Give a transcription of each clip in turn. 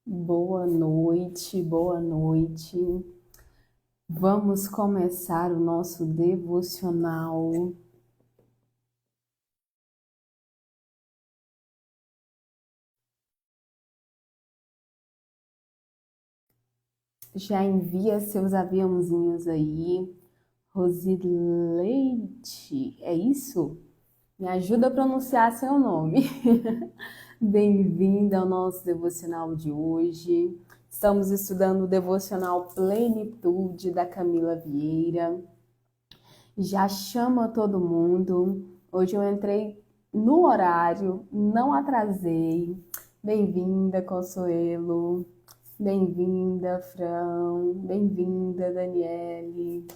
Boa noite, boa noite. Vamos começar o nosso devocional. Já envia seus aviãozinhos aí. Rosileite, é isso? Me ajuda a pronunciar seu nome. Bem-vinda ao nosso devocional de hoje. Estamos estudando o devocional Plenitude da Camila Vieira. Já chama todo mundo. Hoje eu entrei no horário, não atrasei. Bem-vinda, Consuelo. Bem-vinda, Fran. Bem-vinda, Daniele.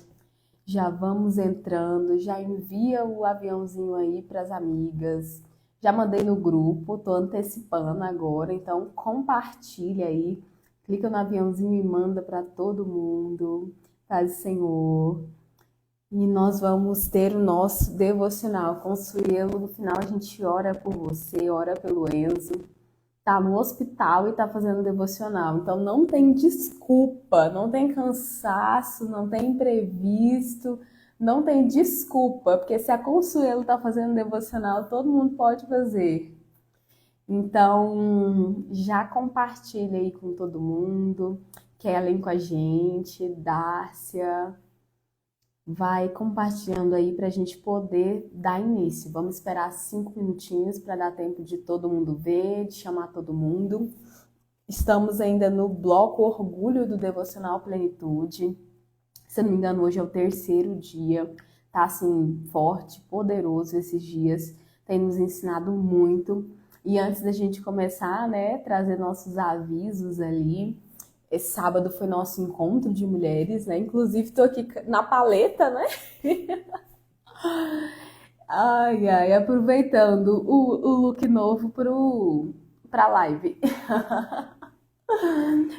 Já vamos entrando, já envia o aviãozinho aí para as amigas. Já mandei no grupo, tô antecipando agora, então compartilha aí. Clica no aviãozinho e manda para todo mundo. Paz do Senhor. E nós vamos ter o nosso devocional. Consuelo, no final a gente ora por você, ora pelo Enzo. Tá no hospital e tá fazendo devocional. Então não tem desculpa, não tem cansaço, não tem imprevisto, não tem desculpa, porque se a Consuelo tá fazendo devocional, todo mundo pode fazer. Então, já compartilha aí com todo mundo. Kellen com a gente, Dárcia, vai compartilhando aí para a gente poder dar início. Vamos esperar 5 minutinhos para dar tempo de todo mundo ver, de chamar todo mundo. Estamos ainda no bloco Orgulho do Devocional Plenitude. Se eu não me engano, hoje é o terceiro dia. Tá assim, forte, poderoso esses dias. Tem nos ensinado muito. E antes da gente começar, né, trazer nossos avisos ali. Esse sábado foi nosso encontro de mulheres, né? Inclusive, estou aqui na paleta, né? Ai, ai, aproveitando o look novo pra live.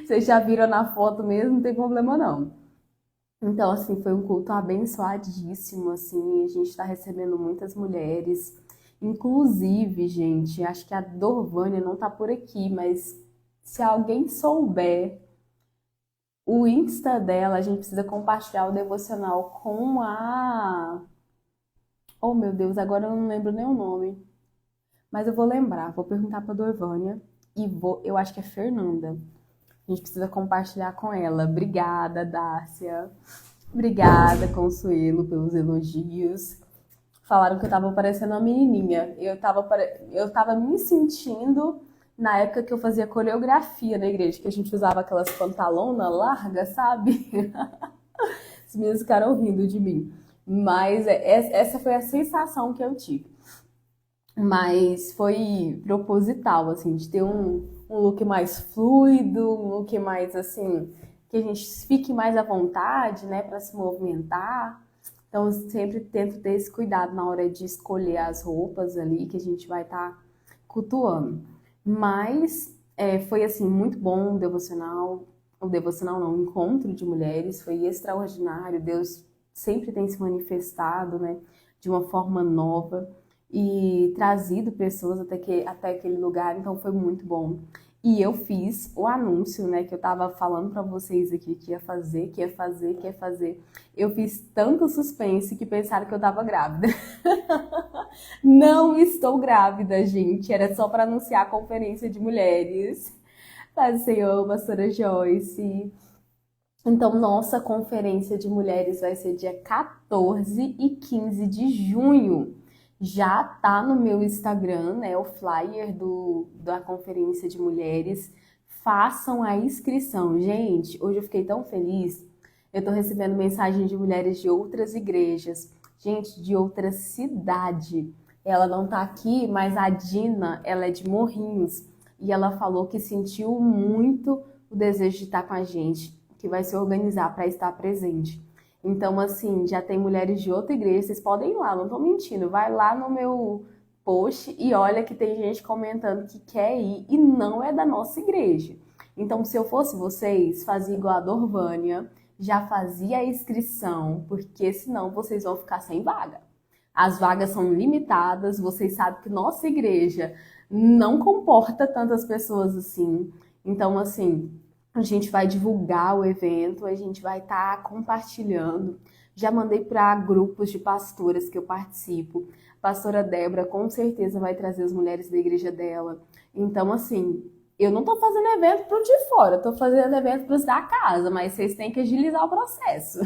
Vocês já viram na foto mesmo, não tem problema não. Então, assim, foi um culto abençoadíssimo, assim, a gente está recebendo muitas mulheres. Inclusive, gente, acho que a Dorvânia não tá por aqui, mas se alguém souber o Insta dela, a gente precisa compartilhar o devocional com a. Oh, meu Deus, agora eu não lembro nem o nome. Mas eu vou lembrar, vou perguntar pra Dorvânia e vou. Eu acho que é Fernanda. A gente precisa compartilhar com ela. Obrigada, Dárcia. Obrigada, Consuelo, pelos elogios. Falaram que eu tava parecendo uma menininha. Eu tava me sentindo na época que eu fazia coreografia na igreja, que a gente usava aquelas pantalonas largas, sabe? Os meninos ficaram rindo de mim. Mas essa foi a sensação que eu tive. Mas foi proposital, assim, de ter um look mais fluido, um look mais, assim, que a gente fique mais à vontade, né, para se movimentar. Então, eu sempre tento ter esse cuidado na hora de escolher as roupas ali que a gente vai estar cultuando. Mas foi, assim, muito bom o devocional não, o encontro de mulheres, foi extraordinário. Deus sempre tem se manifestado, né, de uma forma nova e trazido pessoas até aquele lugar, então foi muito bom. E eu fiz o anúncio, né, que eu tava falando para vocês aqui que ia fazer, que ia fazer, que ia fazer. Eu fiz tanto suspense que pensaram que eu tava grávida. Não estou grávida, gente. Era só para anunciar a conferência de mulheres. Paz do Senhor, pastora Joyce. Então, nossa conferência de mulheres vai ser dia 14 e 15 de junho. Já tá no meu Instagram, né, o flyer da conferência de mulheres. Façam a inscrição. Gente, hoje eu fiquei tão feliz. Eu tô recebendo mensagem de mulheres de outras igrejas, gente, de outra cidade. Ela não tá aqui, mas a Dina, ela é de Morrinhos. E ela falou que sentiu muito o desejo de estar com a gente, que vai se organizar para estar presente. Então, assim, já tem mulheres de outra igreja, vocês podem ir lá, não tô mentindo, vai lá no meu post e olha que tem gente comentando que quer ir e não é da nossa igreja. Então, se eu fosse vocês, fazia igual a Dorvânia, já fazia a inscrição, porque senão vocês vão ficar sem vaga. As vagas são limitadas, vocês sabem que nossa igreja não comporta tantas pessoas assim. Então, assim, a gente vai divulgar o evento, a gente vai estar compartilhando. Já mandei para grupos de pastoras que eu participo. A pastora Débora com certeza vai trazer as mulheres da igreja dela. Então, assim, eu não estou fazendo evento para o de fora, estou fazendo evento para os da casa, mas vocês têm que agilizar o processo.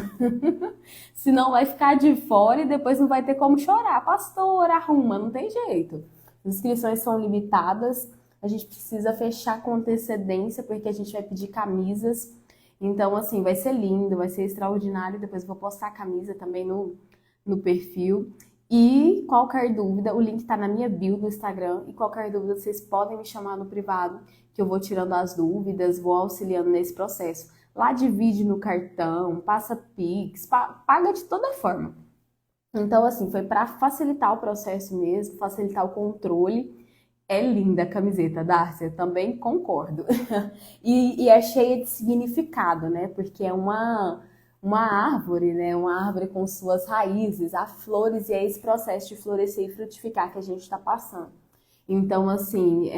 Senão vai ficar de fora e depois não vai ter como chorar. Pastora, arruma, não tem jeito. As inscrições são limitadas, a gente precisa fechar com antecedência, porque a gente vai pedir camisas. Então, assim, vai ser lindo, vai ser extraordinário. Depois eu vou postar a camisa também no perfil. E qualquer dúvida, o link tá na minha bio do Instagram. E qualquer dúvida, vocês podem me chamar no privado, que eu vou tirando as dúvidas, vou auxiliando nesse processo. Lá divide no cartão, passa Pix, paga de toda forma. Então, assim, foi para facilitar o processo mesmo, facilitar o controle. É linda a camiseta, Dárcia, também concordo. E é cheia de significado, né? Porque é uma árvore, né? Uma árvore com suas raízes, há flores, e é esse processo de florescer e frutificar que a gente está passando. Então, assim,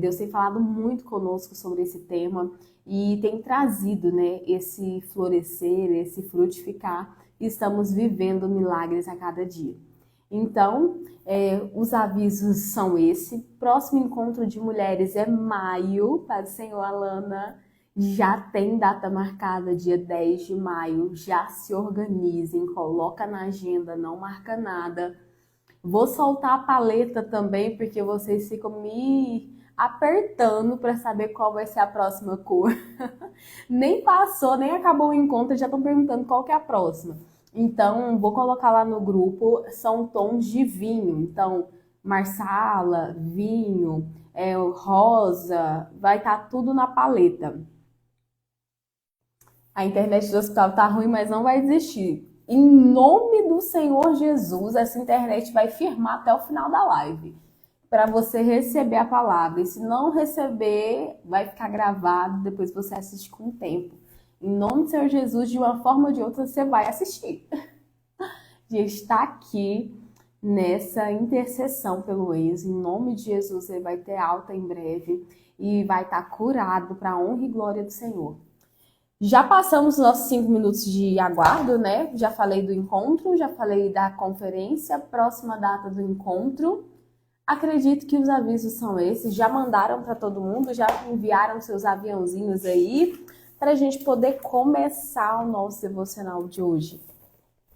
Deus tem falado muito conosco sobre esse tema e tem trazido, né, esse florescer, esse frutificar, e estamos vivendo milagres a cada dia. Então, os avisos são esse. Próximo encontro de mulheres é maio, Pai do Senhor, Alana. Já tem data marcada, dia 10 de maio. Já se organizem, coloca na agenda, não marca nada. Vou soltar a paleta também, porque vocês ficam me apertando para saber qual vai ser a próxima cor. Nem passou, nem acabou o encontro, já estão perguntando qual que é a próxima. Então, vou colocar lá no grupo, são tons de vinho. Então, marsala, vinho, rosa, vai estar tudo na paleta. A internet do hospital tá ruim, mas não vai desistir. Em nome do Senhor Jesus, essa internet vai firmar até o final da live, para você receber a palavra. E se não receber, vai ficar gravado, depois você assiste com o tempo. Em nome do Senhor Jesus, de uma forma ou de outra, você vai assistir. De estar aqui nessa intercessão pelo Enzo. Em nome de Jesus, ele vai ter alta em breve e vai estar curado para a honra e glória do Senhor. Já passamos os nossos 5 minutos de aguardo, né? Já falei do encontro, já falei da conferência, próxima data do encontro. Acredito que os avisos são esses. Já mandaram para todo mundo, já enviaram seus aviãozinhos aí, para a gente poder começar o nosso devocional de hoje.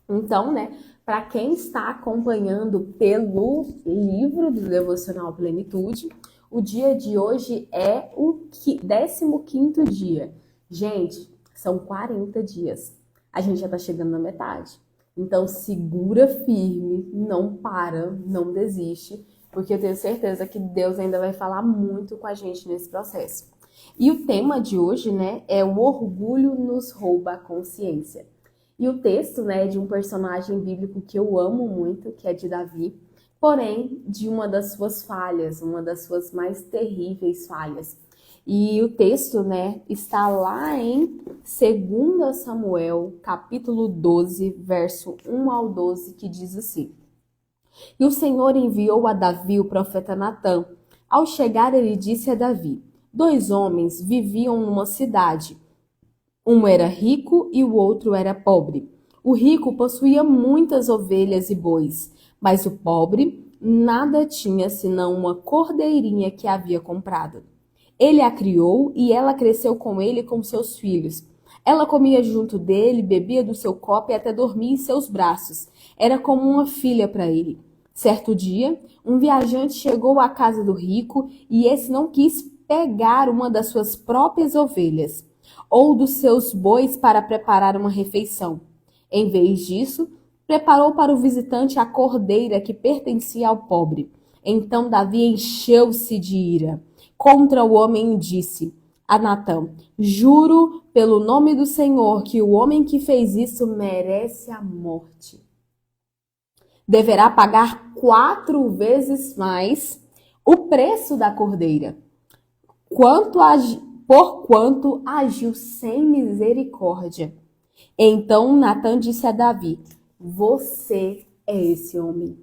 Então, né, para quem está acompanhando pelo livro do Devocional Plenitude, o dia de hoje é o 15º dia. Gente, são 40 dias. A gente já está chegando na metade. Então, segura firme, não para, não desiste, porque eu tenho certeza que Deus ainda vai falar muito com a gente nesse processo. E o tema de hoje, né, é o orgulho nos rouba a consciência. E o texto, né, é de um personagem bíblico que eu amo muito, que é de Davi, porém de uma das suas falhas, uma das suas mais terríveis falhas. E o texto, né, está lá em 2 Samuel, capítulo 12, verso 1 ao 12, que diz assim: E o Senhor enviou a Davi o profeta Natã. Ao chegar, ele disse a Davi: 2 homens viviam numa cidade. Um era rico e o outro era pobre. O rico possuía muitas ovelhas e bois, mas o pobre nada tinha senão uma cordeirinha que havia comprado. Ele a criou e ela cresceu com ele e com seus filhos. Ela comia junto dele, bebia do seu copo e até dormia em seus braços. Era como uma filha para ele. Certo dia, um viajante chegou à casa do rico e esse não quis pegar uma das suas próprias ovelhas ou dos seus bois para preparar uma refeição. Em vez disso, preparou para o visitante a cordeira que pertencia ao pobre. Então Davi encheu-se de ira contra o homem e disse a Natã: Juro pelo nome do Senhor que o homem que fez isso merece a morte. Deverá pagar 4 vezes mais o preço da cordeira, porquanto agiu sem misericórdia. Então Natã disse a Davi: Você é esse homem.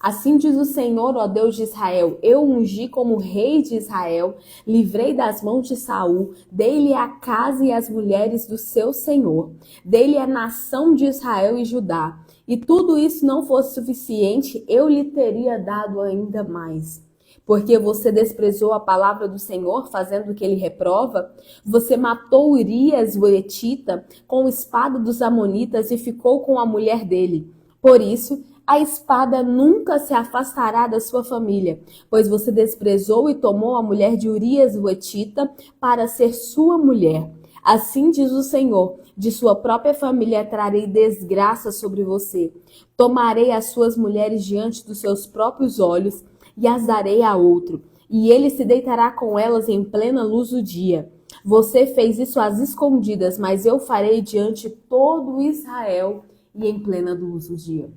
Assim diz o Senhor, ó Deus de Israel, eu ungi como rei de Israel, livrei das mãos de Saul, dei-lhe a casa e as mulheres do seu senhor, dei-lhe a nação de Israel e Judá. E tudo isso não fosse suficiente, eu lhe teria dado ainda mais. Porque você desprezou a palavra do Senhor, fazendo o que ele reprova, você matou Urias, o Etita, com a espada dos Amonitas e ficou com a mulher dele. Por isso, a espada nunca se afastará da sua família, pois você desprezou e tomou a mulher de Urias, o Etita, para ser sua mulher. Assim diz o Senhor, de sua própria família trarei desgraça sobre você. Tomarei as suas mulheres diante dos seus próprios olhos e as darei a outro, e ele se deitará com elas em plena luz do dia. Você fez isso às escondidas, mas eu farei diante de todo Israel e em plena luz do dia.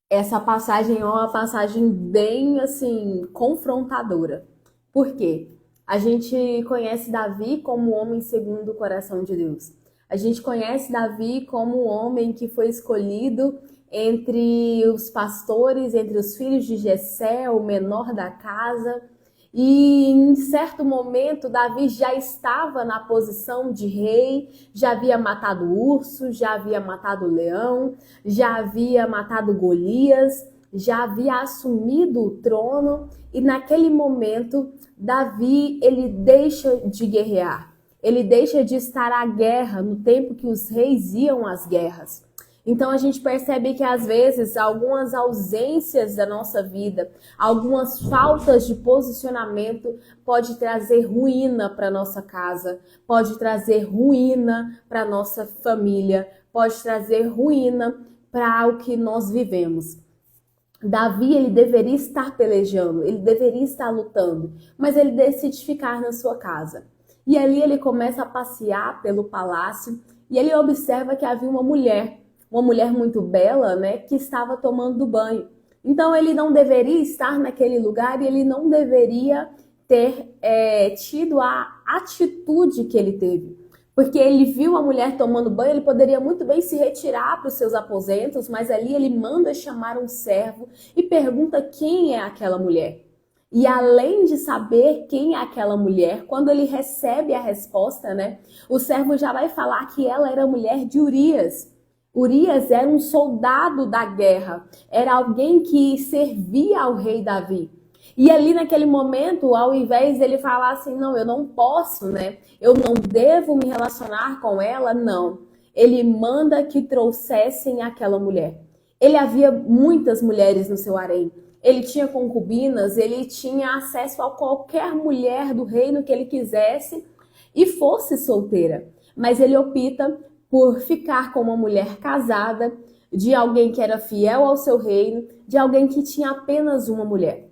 Essa passagem é uma passagem bem, assim, confrontadora. Por quê? A gente conhece Davi como um homem segundo o coração de Deus. A gente conhece Davi como um homem que foi escolhido entre os pastores, entre os filhos de Jessé, o menor da casa. E em certo momento, Davi já estava na posição de rei, já havia matado o urso, já havia matado o leão, já havia matado Golias, já havia assumido o trono. E naquele momento, Davi, ele deixa de guerrear. Ele deixa de estar à guerra no tempo que os reis iam às guerras. Então a gente percebe que às vezes algumas ausências da nossa vida, algumas faltas de posicionamento pode trazer ruína para nossa casa, pode trazer ruína para nossa família, pode trazer ruína para o que nós vivemos. Davi, ele deveria estar pelejando, ele deveria estar lutando, mas ele decide ficar na sua casa. E ali ele começa a passear pelo palácio e ele observa que havia uma mulher muito bela, né, que estava tomando banho. Então ele não deveria estar naquele lugar e ele não deveria ter tido a atitude que ele teve. Porque ele viu a mulher tomando banho, ele poderia muito bem se retirar para os seus aposentos, mas ali ele manda chamar um servo e pergunta quem é aquela mulher. E além de saber quem é aquela mulher, quando ele recebe a resposta, né, o servo já vai falar que ela era a mulher de Urias. Urias era um soldado da guerra, era alguém que servia ao rei Davi. E ali naquele momento, ao invés dele falar assim, não, eu não posso, né? Eu não devo me relacionar com ela, não. Ele manda que trouxessem aquela mulher. Ele havia muitas mulheres no seu harém. Ele tinha concubinas, ele tinha acesso a qualquer mulher do reino que ele quisesse e fosse solteira. Mas ele opta por ficar com uma mulher casada, de alguém que era fiel ao seu reino, de alguém que tinha apenas uma mulher.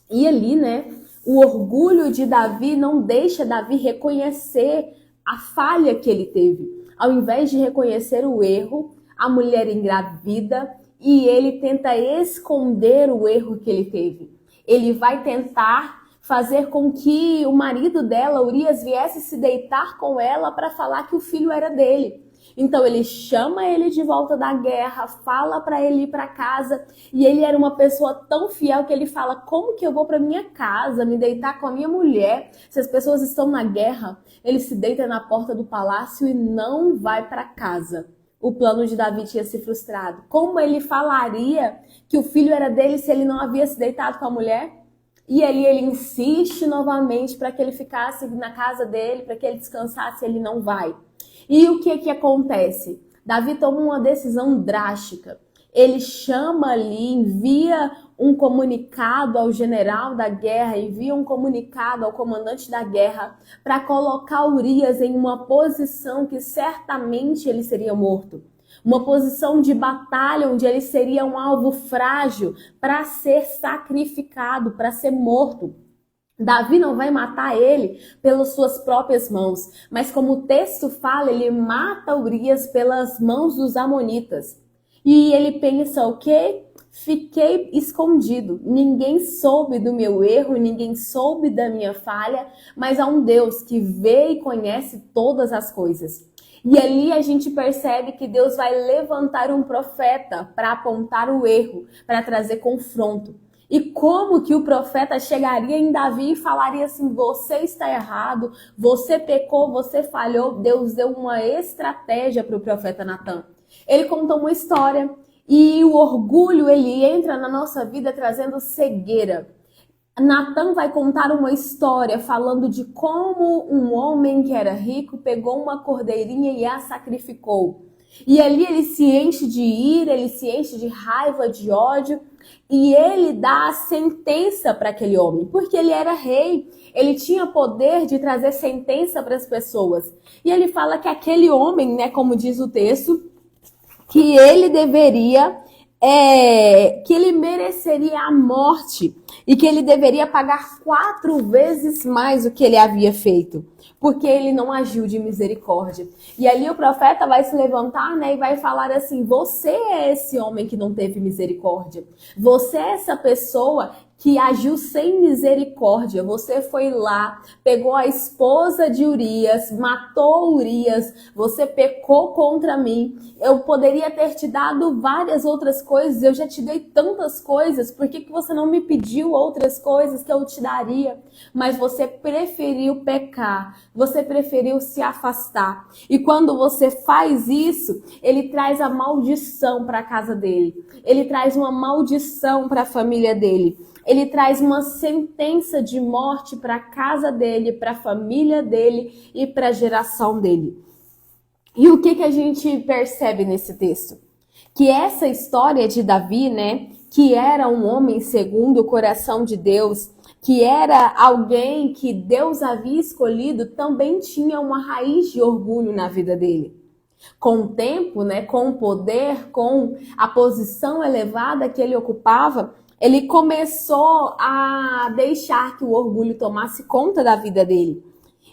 E ali, né, o orgulho de Davi não deixa Davi reconhecer a falha que ele teve. Ao invés de reconhecer o erro, a mulher engravida e ele tenta esconder o erro que ele teve. Ele vai tentar fazer com que o marido dela, Urias, viesse se deitar com ela para falar que o filho era dele. Então ele chama ele de volta da guerra, fala para ele ir para casa e ele era uma pessoa tão fiel que ele fala, como que eu vou para minha casa me deitar com a minha mulher se as pessoas estão na guerra? Ele se deita na porta do palácio e não vai para casa. O plano de Davi tinha se frustrado. Como ele falaria que o filho era dele se ele não havia se deitado com a mulher? E ali ele insiste novamente para que ele ficasse na casa dele, para que ele descansasse, ele não vai. E o que acontece? Davi toma uma decisão drástica. Ele chama ali, envia um comunicado ao general da guerra, envia um comunicado ao comandante da guerra para colocar Urias em uma posição que certamente ele seria morto. Uma posição de batalha onde ele seria um alvo frágil para ser sacrificado, para ser morto. Davi não vai matar ele pelas suas próprias mãos, mas como o texto fala, ele mata Urias pelas mãos dos amonitas. E ele pensa, o quê? Fiquei escondido, ninguém soube do meu erro, ninguém soube da minha falha, mas há um Deus que vê e conhece todas as coisas. E ali a gente percebe que Deus vai levantar um profeta para apontar o erro, para trazer confronto. E como que o profeta chegaria em Davi e falaria assim: você está errado, você pecou, você falhou. Deus deu uma estratégia para o profeta Natan. Ele contou uma história e o orgulho ele entra na nossa vida trazendo cegueira. Natan vai contar uma história falando de como um homem que era rico pegou uma cordeirinha e a sacrificou. E ali ele se enche de ira, ele se enche de raiva, de ódio, e ele dá a sentença para aquele homem, porque ele era rei, ele tinha poder de trazer sentença para as pessoas. E ele fala que aquele homem, né, como diz o texto, que ele deveria, que ele mereceria a morte e que ele deveria pagar 4 vezes mais o que ele havia feito, porque ele não agiu de misericórdia. E ali o profeta vai se levantar, né, e vai falar assim: você é esse homem que não teve misericórdia. Você é essa pessoa que agiu sem misericórdia. Você foi lá, pegou a esposa de Urias, matou Urias, você pecou contra mim. Eu poderia ter te dado várias outras coisas, eu já te dei tantas coisas, por que você não me pediu outras coisas que eu te daria? Mas você preferiu pecar, você preferiu se afastar. E quando você faz isso, ele traz a maldição para a casa dele, ele traz uma maldição para a família dele. Ele traz uma sentença de morte para a casa dele, para a família dele e para a geração dele. E o que a gente percebe nesse texto? Que essa história de Davi, né, que era um homem segundo o coração de Deus, que era alguém que Deus havia escolhido, também tinha uma raiz de orgulho na vida dele. Com o tempo, né, com o poder, com a posição elevada que ele ocupava, ele começou a deixar que o orgulho tomasse conta da vida dele.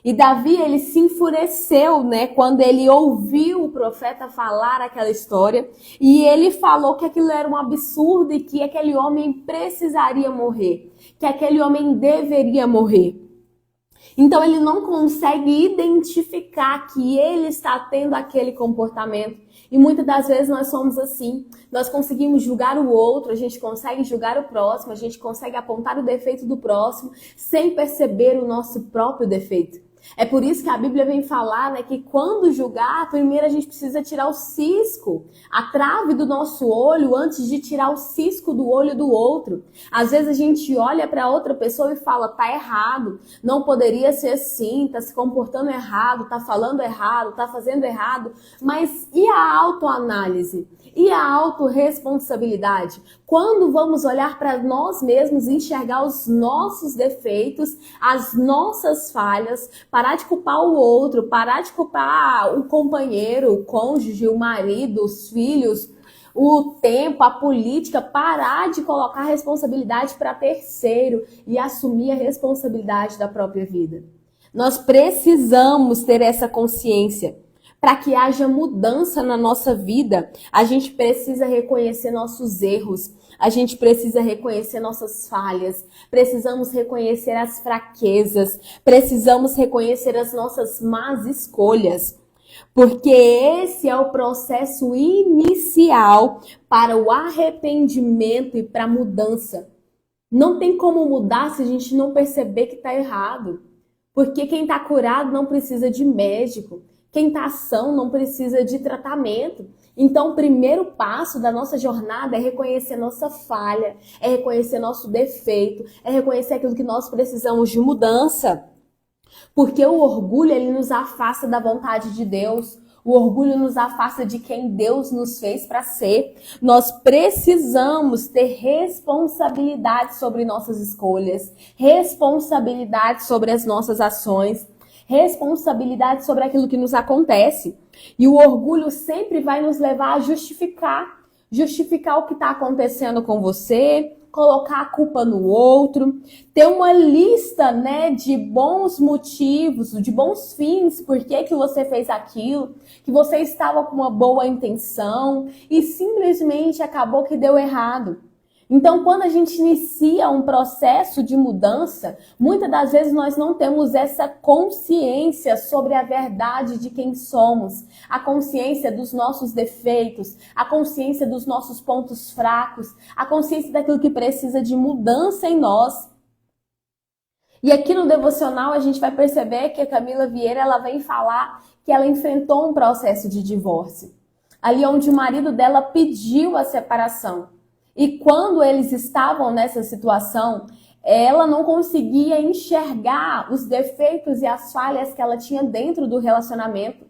E Davi, ele se enfureceu, né, quando ele ouviu o profeta falar aquela história. E ele falou que aquilo era um absurdo e que aquele homem precisaria morrer, que aquele homem deveria morrer. Então ele não consegue identificar que ele está tendo aquele comportamento. E muitas das vezes nós somos assim. Nós conseguimos julgar o outro, a gente consegue julgar o próximo, a gente consegue apontar o defeito do próximo sem perceber o nosso próprio defeito. É por isso que a Bíblia vem falar, né, que quando julgar, primeiro a gente precisa tirar o cisco, a trave do nosso olho antes de tirar o cisco do olho do outro. Às vezes a gente olha para outra pessoa e fala: tá errado, não poderia ser assim, tá se comportando errado, tá falando errado, tá fazendo errado. Mas e a autoanálise? E a autorresponsabilidade? Quando vamos olhar para nós mesmos e enxergar os nossos defeitos, as nossas falhas, parar de culpar o outro, parar de culpar o companheiro, o cônjuge, o marido, os filhos, o tempo, a política, parar de colocar a responsabilidade para terceiro e assumir a responsabilidade da própria vida. Nós precisamos ter essa consciência. Para que haja mudança na nossa vida, a gente precisa reconhecer nossos erros, a gente precisa reconhecer nossas falhas, precisamos reconhecer as fraquezas, precisamos reconhecer as nossas más escolhas, porque esse é o processo inicial para o arrependimento e para a mudança. Não tem como mudar se a gente não perceber que está errado, porque quem está curado não precisa de médico. Quem está são não precisa de tratamento. Então, o primeiro passo da nossa jornada é reconhecer nossa falha, é reconhecer nosso defeito, é reconhecer aquilo que nós precisamos de mudança. Porque o orgulho, ele nos afasta da vontade de Deus. O orgulho nos afasta de quem Deus nos fez para ser. Nós precisamos ter responsabilidade sobre nossas escolhas, responsabilidade sobre as nossas ações, responsabilidade sobre aquilo que nos acontece. E o orgulho sempre vai nos levar a justificar o que está acontecendo com você, colocar a culpa no outro, ter uma lista, né, de bons motivos, de bons fins, por que você fez aquilo, que você estava com uma boa intenção e simplesmente acabou que deu errado. Então, quando a gente inicia um processo de mudança, muitas das vezes nós não temos essa consciência sobre a verdade de quem somos, a consciência dos nossos defeitos, a consciência dos nossos pontos fracos, a consciência daquilo que precisa de mudança em nós. E aqui no devocional a gente vai perceber que a Camila Vieira ela vem falar que ela enfrentou um processo de divórcio, ali onde o marido dela pediu a separação. E quando eles estavam nessa situação, ela não conseguia enxergar os defeitos e as falhas que ela tinha dentro do relacionamento.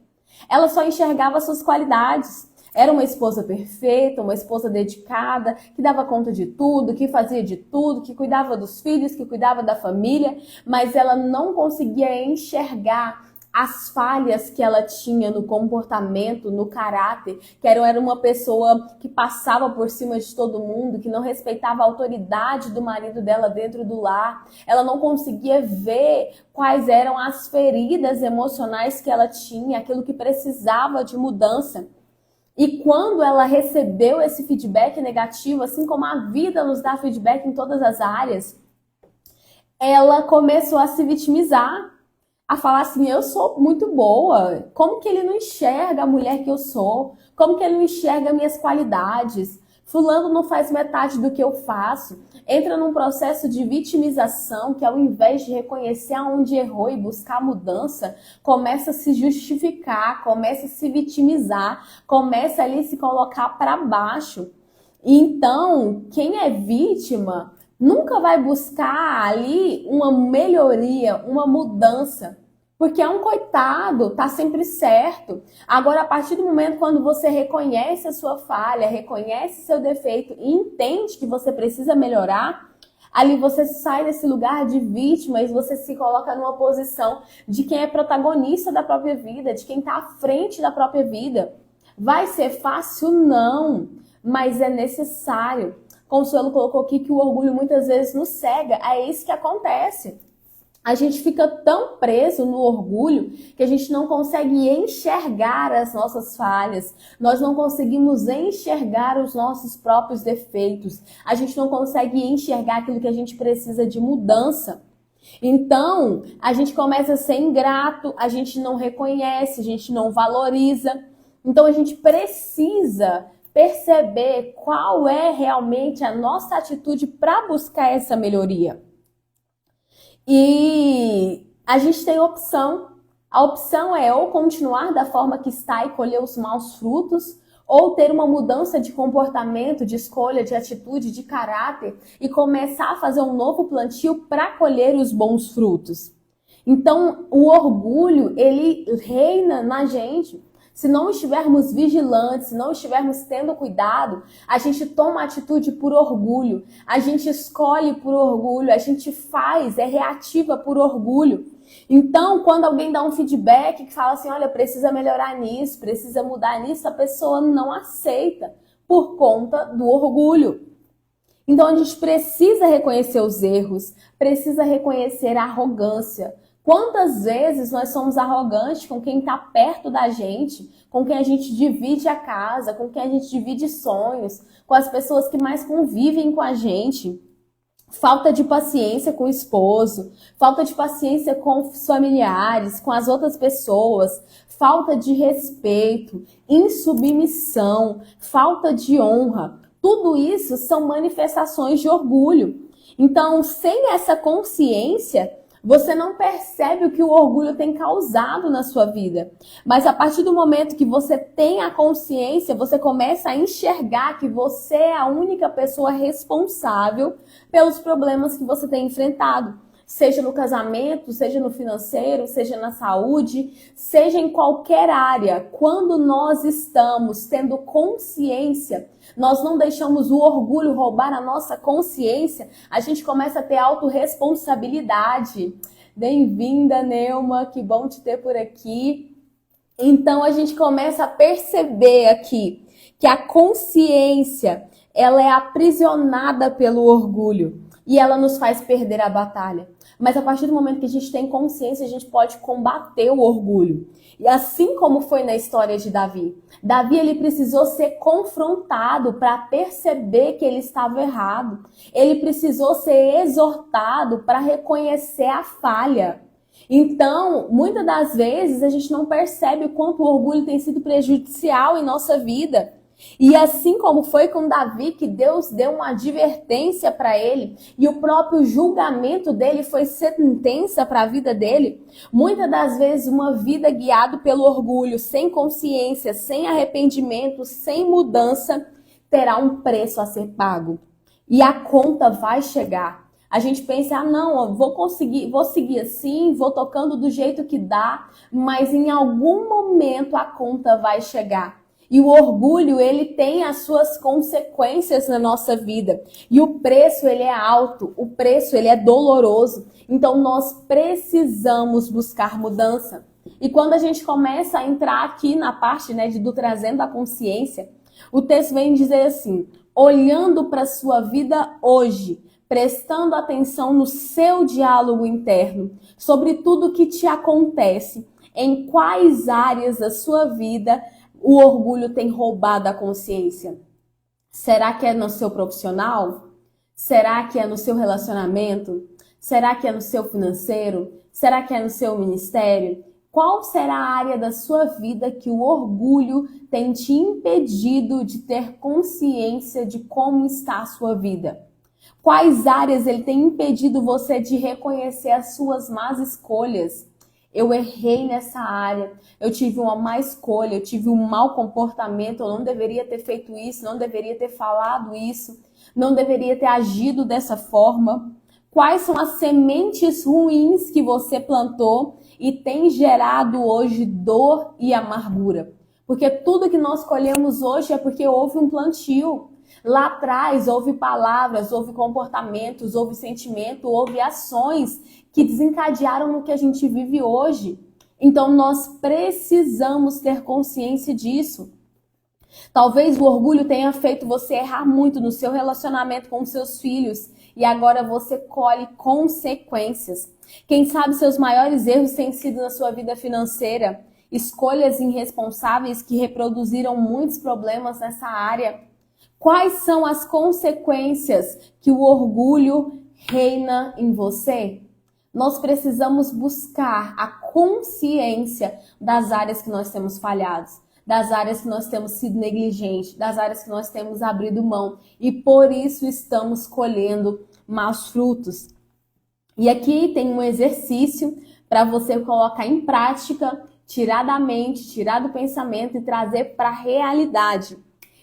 Ela só enxergava suas qualidades. Era uma esposa perfeita, uma esposa dedicada, que dava conta de tudo, que fazia de tudo, que cuidava dos filhos, que cuidava da família, mas ela não conseguia enxergar as falhas que ela tinha no comportamento, no caráter, que era uma pessoa que passava por cima de todo mundo, que não respeitava a autoridade do marido dela dentro do lar. Ela não conseguia ver quais eram as feridas emocionais que ela tinha, aquilo que precisava de mudança. E quando ela recebeu esse feedback negativo, assim como a vida nos dá feedback em todas as áreas, ela começou a se vitimizar, a falar assim, eu sou muito boa, como que ele não enxerga a mulher que eu sou? Como que ele não enxerga minhas qualidades? Fulano não faz metade do que eu faço. Entra num processo de vitimização que ao invés de reconhecer aonde errou e buscar mudança, começa a se justificar, começa a se vitimizar, começa ali a se colocar para baixo. Então, quem é vítima nunca vai buscar ali uma melhoria, uma mudança, porque é um coitado, tá sempre certo. Agora, a partir do momento quando você reconhece a sua falha, reconhece seu defeito e entende que você precisa melhorar, ali você sai desse lugar de vítima e você se coloca numa posição de quem é protagonista da própria vida, de quem está à frente da própria vida. Vai ser fácil? Não, mas é necessário. Consuelo colocou aqui que o orgulho muitas vezes nos cega. É isso que acontece. A gente fica tão preso no orgulho que a gente não consegue enxergar as nossas falhas. Nós não conseguimos enxergar os nossos próprios defeitos. A gente não consegue enxergar aquilo que a gente precisa de mudança. Então, a gente começa a ser ingrato, a gente não reconhece, a gente não valoriza. Então, a gente precisa perceber qual é realmente a nossa atitude para buscar essa melhoria. E a gente tem opção. A opção é ou continuar da forma que está e colher os maus frutos, ou ter uma mudança de comportamento, de escolha, de atitude, de caráter e começar a fazer um novo plantio para colher os bons frutos. Então, o orgulho, ele reina na gente. Se não estivermos vigilantes, se não estivermos tendo cuidado, a gente toma atitude por orgulho, a gente escolhe por orgulho, a gente faz, é reativa por orgulho. Então, quando alguém dá um feedback que fala assim, olha, precisa melhorar nisso, precisa mudar nisso, a pessoa não aceita por conta do orgulho. Então, a gente precisa reconhecer os erros, precisa reconhecer a arrogância. Quantas vezes nós somos arrogantes com quem está perto da gente, com quem a gente divide a casa, com quem a gente divide sonhos, com as pessoas que mais convivem com a gente. Falta de paciência com o esposo, falta de paciência com os familiares, com as outras pessoas, falta de respeito, insubmissão, falta de honra. Tudo isso são manifestações de orgulho. Então, sem essa consciência, você não percebe o que o orgulho tem causado na sua vida. Mas a partir do momento que você tem a consciência, você começa a enxergar que você é a única pessoa responsável pelos problemas que você tem enfrentado. Seja no casamento, seja no financeiro, seja na saúde, seja em qualquer área. Quando nós estamos tendo consciência, nós não deixamos o orgulho roubar a nossa consciência, a gente começa a ter autorresponsabilidade. Bem-vinda, Neuma, que bom te ter por aqui. Então, a gente começa a perceber aqui que a consciência, ela é aprisionada pelo orgulho. e ela nos faz perder a batalha. Mas a partir do momento que a gente tem consciência, a gente pode combater o orgulho. E assim como foi na história de Davi. Davi, ele precisou ser confrontado para perceber que ele estava errado. Ele precisou ser exortado para reconhecer a falha. Então, muitas das vezes, a gente não percebe o quanto o orgulho tem sido prejudicial em nossa vida. E assim como foi com Davi, que Deus deu uma advertência para ele, e o próprio julgamento dele foi sentença para a vida dele, muitas das vezes uma vida guiada pelo orgulho, sem consciência, sem arrependimento, sem mudança, terá um preço a ser pago. E a conta vai chegar. A gente pensa, não, eu vou seguir assim, vou tocando do jeito que dá, mas em algum momento a conta vai chegar. E o orgulho, ele tem as suas consequências na nossa vida. E o preço, ele é alto, o preço, ele é doloroso. Então, nós precisamos buscar mudança. E quando a gente começa a entrar aqui na parte, do trazendo a consciência, o texto vem dizer assim, olhando para a sua vida hoje, prestando atenção no seu diálogo interno, sobre tudo que te acontece, em quais áreas da sua vida o orgulho tem roubado a consciência. Será que é no seu profissional? Será que é no seu relacionamento? Será que é no seu financeiro? Será que é no seu ministério? Qual será a área da sua vida que o orgulho tem te impedido de ter consciência de como está a sua vida? Quais áreas ele tem impedido você de reconhecer as suas más escolhas? Eu errei nessa área, eu tive uma má escolha, eu tive um mau comportamento, eu não deveria ter feito isso, não deveria ter falado isso, não deveria ter agido dessa forma. Quais são as sementes ruins que você plantou e tem gerado hoje dor e amargura? Porque tudo que nós colhemos hoje é porque houve um plantio. Lá atrás houve palavras, houve comportamentos, houve sentimento, houve ações que desencadearam no que a gente vive hoje. Então nós precisamos ter consciência disso. Talvez o orgulho tenha feito você errar muito no seu relacionamento com seus filhos e agora você colhe consequências. Quem sabe seus maiores erros têm sido na sua vida financeira, escolhas irresponsáveis que reproduziram muitos problemas nessa área. Quais são as consequências que o orgulho reina em você? Nós precisamos buscar a consciência das áreas que nós temos falhado, das áreas que nós temos sido negligentes, das áreas que nós temos abrido mão e por isso estamos colhendo maus frutos. E aqui tem um exercício para você colocar em prática, tirar da mente, tirar do pensamento e trazer para a realidade.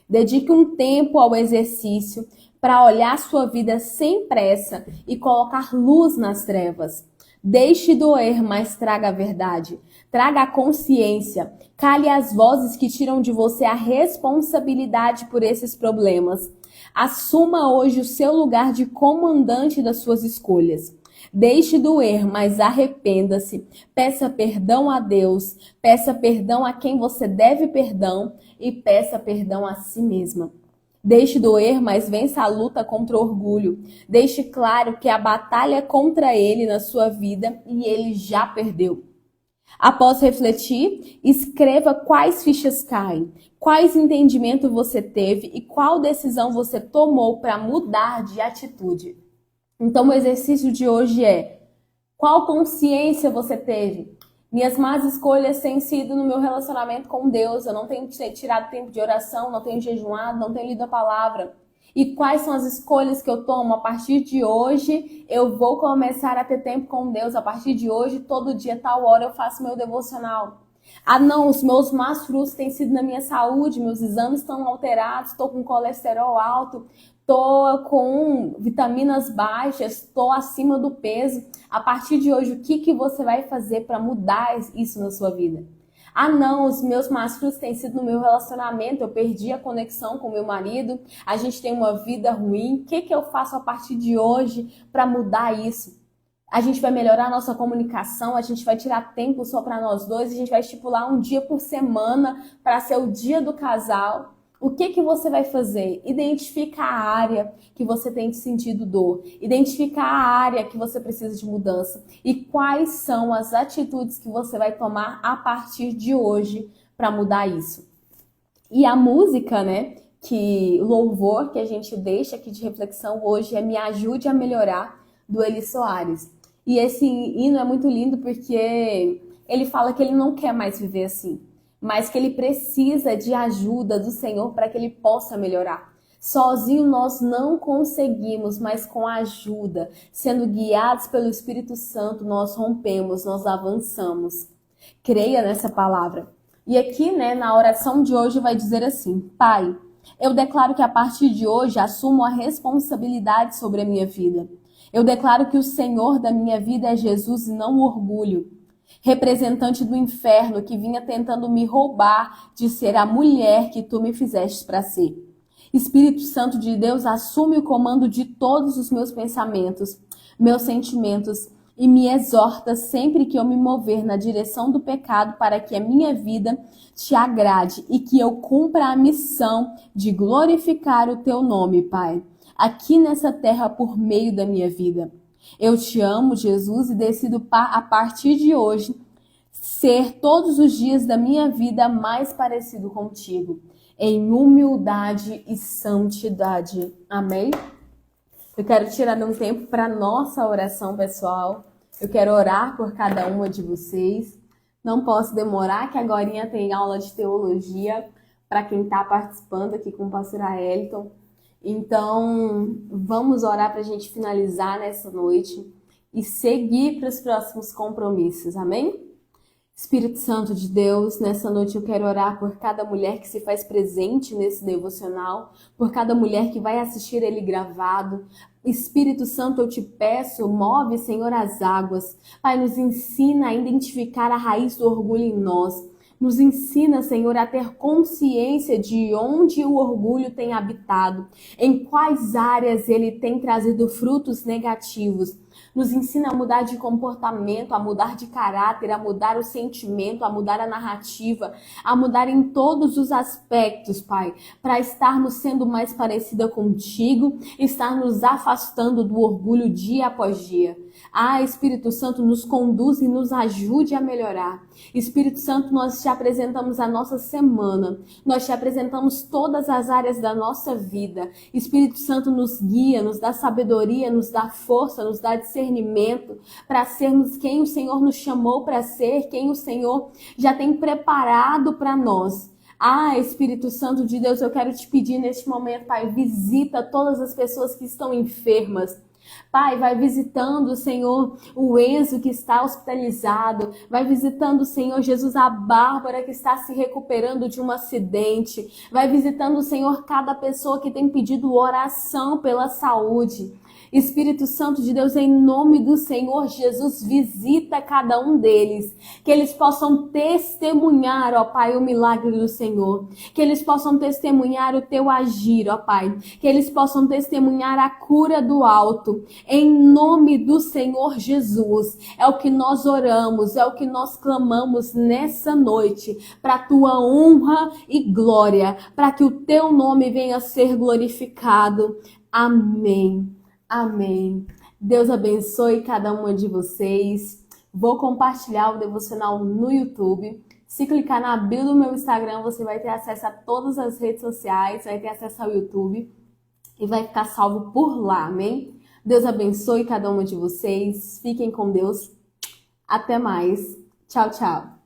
Dedique um tempo ao exercício para olhar sua vida sem pressa e colocar luz nas trevas. Deixe doer, mas traga a verdade. Traga a consciência. Cale as vozes que tiram de você a responsabilidade por esses problemas. Assuma hoje o seu lugar de comandante das suas escolhas. Deixe doer, mas arrependa-se. Peça perdão a Deus. Peça perdão a quem você deve perdão e peça perdão a si mesma. Deixe doer, mas vença a luta contra o orgulho. Deixe claro que a batalha é contra ele na sua vida e ele já perdeu. Após refletir, escreva quais fichas caem, quais entendimentos você teve e qual decisão você tomou para mudar de atitude. Então, o exercício de hoje é: qual consciência você teve? Minhas más escolhas têm sido no meu relacionamento com Deus. Eu não tenho tirado tempo de oração, não tenho jejuado, não tenho lido a palavra. E quais são as escolhas que eu tomo? A partir de hoje, eu vou começar a ter tempo com Deus. A partir de hoje, todo dia, tal hora, eu faço meu devocional. Ah, não, os meus más frutos têm sido na minha saúde, meus exames estão alterados, estou com colesterol alto, estou com vitaminas baixas, estou acima do peso. A partir de hoje, o que você vai fazer para mudar isso na sua vida? Ah, não, os meus más frutos têm sido no meu relacionamento, eu perdi a conexão com meu marido, a gente tem uma vida ruim. O que eu faço a partir de hoje para mudar isso? A gente vai melhorar a nossa comunicação, a gente vai tirar tempo só para nós dois, a gente vai estipular um dia por semana para ser o dia do casal. O que você vai fazer? Identifica a área que você tem sentido dor. Identifica a área que você precisa de mudança. E quais são as atitudes que você vai tomar a partir de hoje para mudar isso. E a música, né? O louvor que a gente deixa aqui de reflexão hoje é Me Ajude a Melhorar, do Eli Soares. E esse hino é muito lindo porque ele fala que ele não quer mais viver assim, mas que ele precisa de ajuda do Senhor para que ele possa melhorar. Sozinho nós não conseguimos, mas com a ajuda, sendo guiados pelo Espírito Santo, nós rompemos, nós avançamos. Creia nessa palavra. E aqui, né, na oração de hoje vai dizer assim: Pai, eu declaro que a partir de hoje assumo a responsabilidade sobre a minha vida. Eu declaro que o Senhor da minha vida é Jesus e não o orgulho, representante do inferno que vinha tentando me roubar de ser a mulher que tu me fizeste para ser. Espírito Santo de Deus, assume o comando de todos os meus pensamentos, meus sentimentos, e me exorta sempre que eu me mover na direção do pecado para que a minha vida te agrade e que eu cumpra a missão de glorificar o teu nome, Pai, aqui nessa terra por meio da minha vida. Eu te amo, Jesus, e decido a partir de hoje ser todos os dias da minha vida mais parecido contigo, em humildade e santidade. Amém? Eu quero tirar um tempo para nossa oração pessoal. Eu quero orar por cada uma de vocês. Não posso demorar, que agora tem aula de teologia para quem está participando aqui com o pastor Aelton. Então, vamos orar para a gente finalizar nessa noite e seguir para os próximos compromissos. Amém? Espírito Santo de Deus, nessa noite eu quero orar por cada mulher que se faz presente nesse devocional, por cada mulher que vai assistir ele gravado. Espírito Santo, eu te peço, move, Senhor, as águas. Pai, nos ensina a identificar a raiz do orgulho em nós. Nos ensina, Senhor, a ter consciência de onde o orgulho tem habitado, em quais áreas ele tem trazido frutos negativos. Nos ensina a mudar de comportamento, a mudar de caráter, a mudar o sentimento, a mudar a narrativa, a mudar em todos os aspectos, Pai, para estarmos sendo mais parecida contigo, estar nos afastando do orgulho dia após dia. Espírito Santo, nos conduz e nos ajude a melhorar. Espírito Santo, nós te apresentamos a nossa semana, nós te apresentamos todas as áreas da nossa vida. Espírito Santo, nos guia, nos dá sabedoria, nos dá força, nos dá discernimento para sermos quem o Senhor nos chamou para ser, quem o Senhor já tem preparado para nós. Espírito Santo de Deus, eu quero te pedir neste momento, Pai, visita todas as pessoas que estão enfermas. Pai, vai visitando, Senhor, o Enzo que está hospitalizado, vai visitando, Senhor Jesus, a Bárbara que está se recuperando de um acidente, vai visitando, Senhor, cada pessoa que tem pedido oração pela saúde. Espírito Santo de Deus, em nome do Senhor Jesus, visita cada um deles, que eles possam testemunhar, ó Pai, o milagre do Senhor, que eles possam testemunhar o teu agir, ó Pai, que eles possam testemunhar a cura do alto, em nome do Senhor Jesus. É o que nós oramos, é o que nós clamamos nessa noite, para a tua honra e glória, para que o teu nome venha a ser glorificado. Amém. Amém. Deus abençoe cada uma de vocês. Vou compartilhar o devocional no YouTube. Se clicar na bio do meu Instagram, você vai ter acesso a todas as redes sociais, vai ter acesso ao YouTube e vai ficar salvo por lá, amém? Deus abençoe cada uma de vocês. Fiquem com Deus. Até mais. Tchau, tchau.